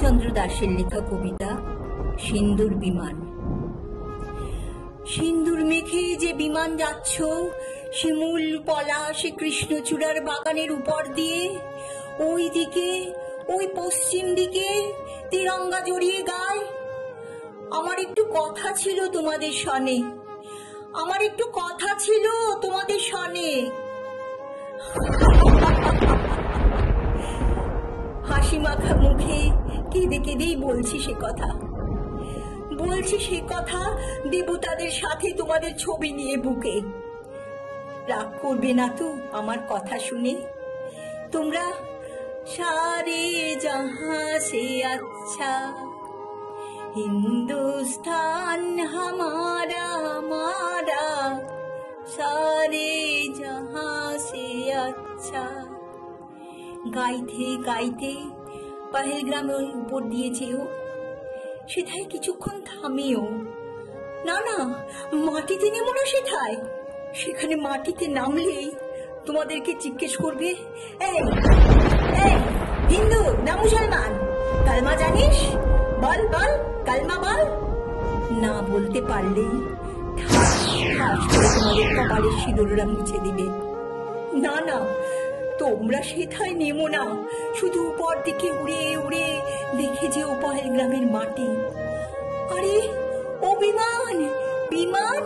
বঙ্কিমচন্দ্র দাশের লেখা কবিতা সিন্দুর বিমান। সিন্দুর মেখে যে বিমান যাচ্ছ শিমুল পলাশ কৃষ্ণচূড়ার বাগানের উপর দিয়ে, ওই দিকে ওই পশ্চিম দিকে তিরঙ্গা জড়িয়ে গায়। আমার একটু কথা ছিল তোমাদের সনে, আমার একটু কথা ছিল তোমাদের সনে। হাসি মাখা মুখে কেঁদে কেঁদেই বলছি সে কথা, বলছি সে কথা দেবতাদের সাথে তোমাদের ছবি নিয়ে বুকে। রাগ করবে না তো আমার কথা শুনে? তোমরা সারে জাহাঁ সে আচ্ছা হিন্দুস্তান হামারা মারা, সারে জাহাঁ সে আচ্ছা। গাইতে গাইতে পাহেলগ্রামের উপর দিয়ে যেও, সেথায় কিছুক্ষণ থামিও। না না, মাটিতে নেমো না সেথায়। সেখানে মাটিতে নামলেই তোমাদেরকে জিজ্ঞেস করবে, এই এই হিন্দু না মুসলমান, কালমা জানিস? বল বল, কালমা বল। না বলতে পারলেই ঠাস ঠাস করে তোমাদের কপালের সিঁদুররা মুছে দিবে। না না, তোমরা সেথায় নেমো না, শুধু উপর দিকে উড়ে উড়ে দেখে যে পাহেলগ্রামের মাটি। আরে ও বিমান, বিমান,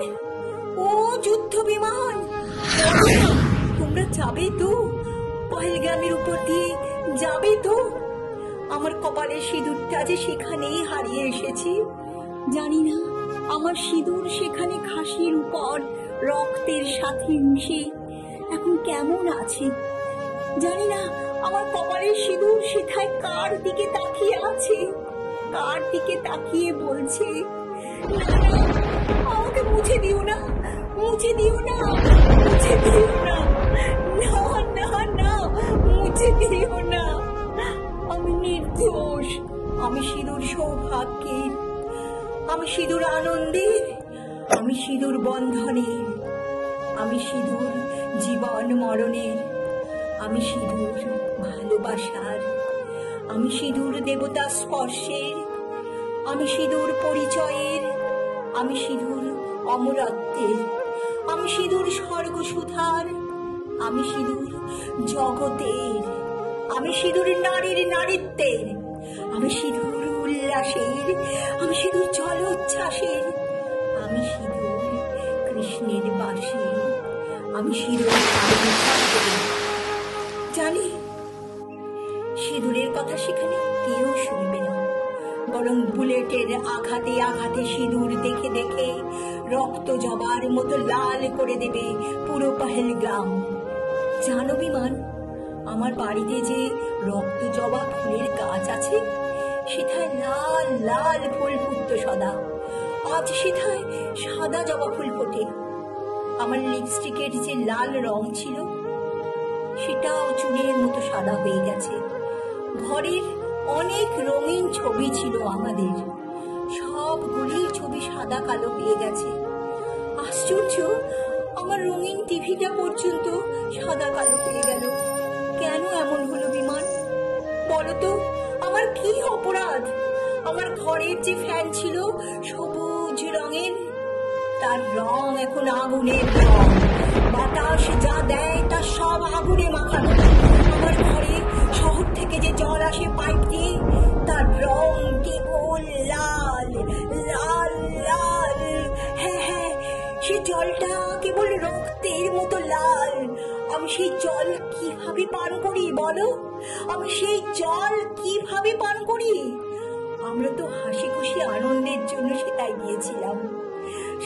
ও যুদ্ধ বিমান, তোমরা যাবে তো? পাহেলগ্রামের উপর দিয়ে যাবে তো? আমার কপালের সিঁদুরটা যে সেখানেই হারিয়ে এসেছি। জানি না আমার সিঁদুর সেখানে ঘাসের উপর রক্তের সাথে মিশে এখন কেমন আছে। জানি না আমার কপালের সিঁদুর সেথায় কার দিকে তাকিয়ে আছে, কার দিকে তাকিয়ে বলছে, না না, আমাকে মুছে দিও না, মুছে দিও না, মুছে দিও না, না না না, মুছে দিও না। আমি নির্দোষ, আমি সিঁদুর সৌভাগ্যের, আমি সিঁদুর আনন্দের, আমি সিঁদুর বন্ধনের, আমি সিঁদুর জীবন মরণের, আমি সিঁদুর ভালোবাসার, আমি সিঁদুর দেবতা স্পর্শের, আমি সিঁদুর পরিচয়ের, আমি সিঁদুর অমরত্বের, আমি সিঁদুর স্বর্গসুধার, আমি সিঁদুর জগতের, আমি সিঁদুর নারীর নারীত্বের, আমি সিঁদুর উল্লাসের, আমি সিঁদুর জলোচ্ছ্বাসের, আমি সিঁদুর কৃষ্ণের বাসের, আমি সিঁদুর। জানি সিঁদুরের কথা সেখানে কেউ শুনবে না, বরং বুলেটের আঘাতে আঘাতে সিঁদুর দেখে দেখে রক্ত জবার মতো লাল করে দেবে পুরো পাহেলগ্রাম। জানো বিমান, আমার বাড়িতে যে রক্ত জবা ফুলের গাছ আছে, সেথায় লাল লাল ফুল ফুটতো সদা, আজ সেথায় সাদা জবা ফুল ফোটে। আমার লিপস্টিকের যে লাল রং ছিল, সেটাও চুনের মতো সাদা হয়ে গেছে। ঘরের অনেক রঙিন ছবি ছিল আমাদের, সবগুলি ছবি সাদা কালো হয়ে গেছে। আশ্চর্য, আমার রঙিন টিভিটা পর্যন্ত সাদা কালো হয়ে গেল। কেন এমন হলো বিমান? বলতো, আমার কি অপরাধ? আমার ঘরের যে ফ্যান ছিল সবুজ রঙের, তার রং এখন আগুনের রং। বাতাস যা দেয় তা সব আগুনে মাখানো। আমার ঘরে শহর থেকে যে জল আসে পাইপ দিয়ে, তার রং কেবল লাল লাল লাল। হ্যাঁ হ্যাঁ, সে জলটা কেবল রক্তের মতো লাল। আমি সেই জল কিভাবে পান করি বলো? আমি সেই জল কিভাবে পান করি? আমরা তো হাসি খুশি আনন্দের জন্য সেটাই গিয়েছিলাম,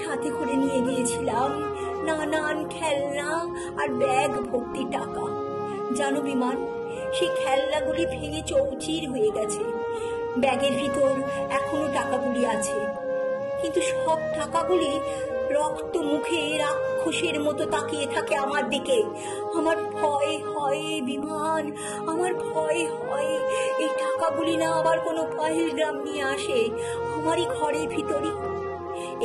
সাথে করে নিয়ে গিয়েছিলাম নানান খেলনা আর ব্যাগ ভর্তি টাকা। জানো বিমান, সেই খেলনাগুলি ভেঙে চৌচির হয়ে গেছে। ব্যাগের ভিতর এখনো টাকাগুলি আছে, কিন্তু সব টাকাগুলি রক্ত মুখে রাক্ষসের মতো তাকিয়ে থাকে আমার দিকে। আমার ভয় হয় বিমান, আমার ভয় হয় এই টাকাগুলি না আবার কোনো পাহেলগ্রাম নিয়ে আসে আমারই ঘরের ভিতরে।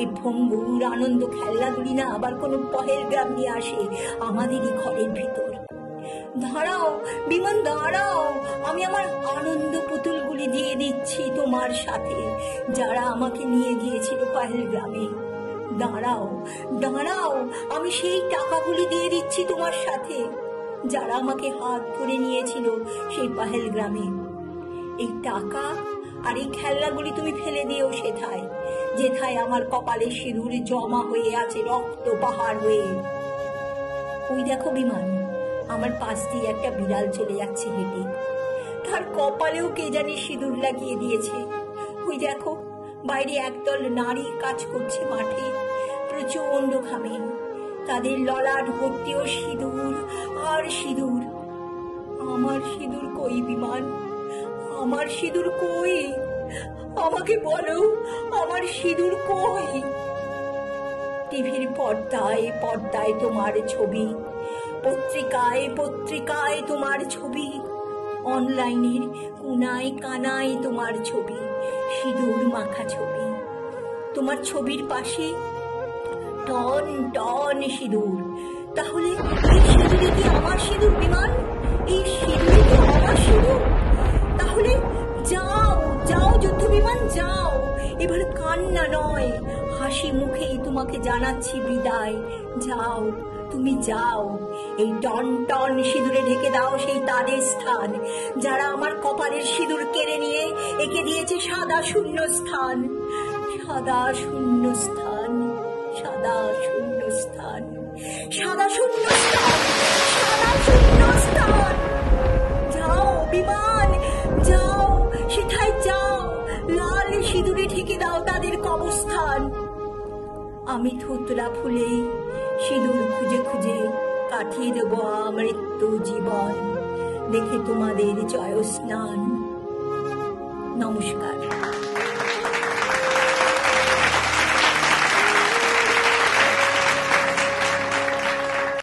এই ভঙ্গুর আনন্দ খেলনাগুলি না আবার কোনো পাহেলগ্রাম নিয়ে আসে আমাদেরই ঘরের ভিতর। দাঁড়াও বিমান, দাঁড়াও, আমি আমার আনন্দ পুতুলগুলি দিয়ে দিচ্ছি তোমার সাথে, যারা আমাকে নিয়ে গিয়েছিল পাহেলগ্রামে। দাঁড়াও দাঁড়াও, আমি সেই টাকাগুলি দিয়ে দিচ্ছি তোমার সাথে, যারা আমাকে হাত ধরে নিয়েছিল সেই পাহেলগ্রামে। এই টাকা আর এই খেলনাগুলি তুমি ফেলে দিও সেথায়, যেথায় আমার কপালে সিঁদুর জমা হয়ে আছে রক্ত পাহাড় হয়ে। ওই দেখো বিমান, আমার পাশ দিয়ে একটা বিড়াল চলে যাচ্ছে হেঁটে, তার কপালেও কে জানি সিঁদুর লাগিয়ে দিয়েছে। ওই দেখো বাইরে একদল নারী কাজ করছে মাঠে, প্রচন্ড ঘামে, তাদের ললাট ভর্তিও সিঁদুর আর সিঁদুর। আমার সিঁদুর কই বিমান, আমার সিঁদুর কই? আমাকে বলো, আমার সিঁদুর কই? টিভির পর্দায় পর্দায় তোমার ছবি, পত্রিকায় পত্রিকায় তোমার ছবি, অনলাইনের কোনায় কানায় তোমার ছবি, সিঁদুর মাখা ছবি। তোমার ছবির পাশে টন টন সিঁদুর। তাহলে এই সিঁদুরে কি আমার সিঁদুর বিমান? এই সিঁদুরে কি আমার সিঁদুর? তাহলে যাও যাও যুদ্ধ বিমান, যাও, এবার কান্না নয়, হাসি মুখেই তোমাকে জানাচ্ছি বিদায়। যাও, তুমি যাও, এই টন টন সিঁদুরে ঢেকে দাও সেই তাদের স্থান, যারা আমার কপালের সিঁদুর কেড়ে নিয়ে এঁকে দিয়েছে সাদা শূন্য স্থান, সাদা শূন্য স্থান, সাদা শূন্য স্থান, সাদা শূন্য স্থান, সাদা শূন্য স্থান। যাও বিমান, যাও, সেটাই যাও, লাল সিঁদুরে ঢেকে দাও তাদের কবরস্থান। আমি থুতরা ফুলে সিঁদুর খুঁজে খুঁজে কাটিয়ে দেব মৃত্যু জীবন, দেখে তোমাদের জয় স্নান। নমস্কার।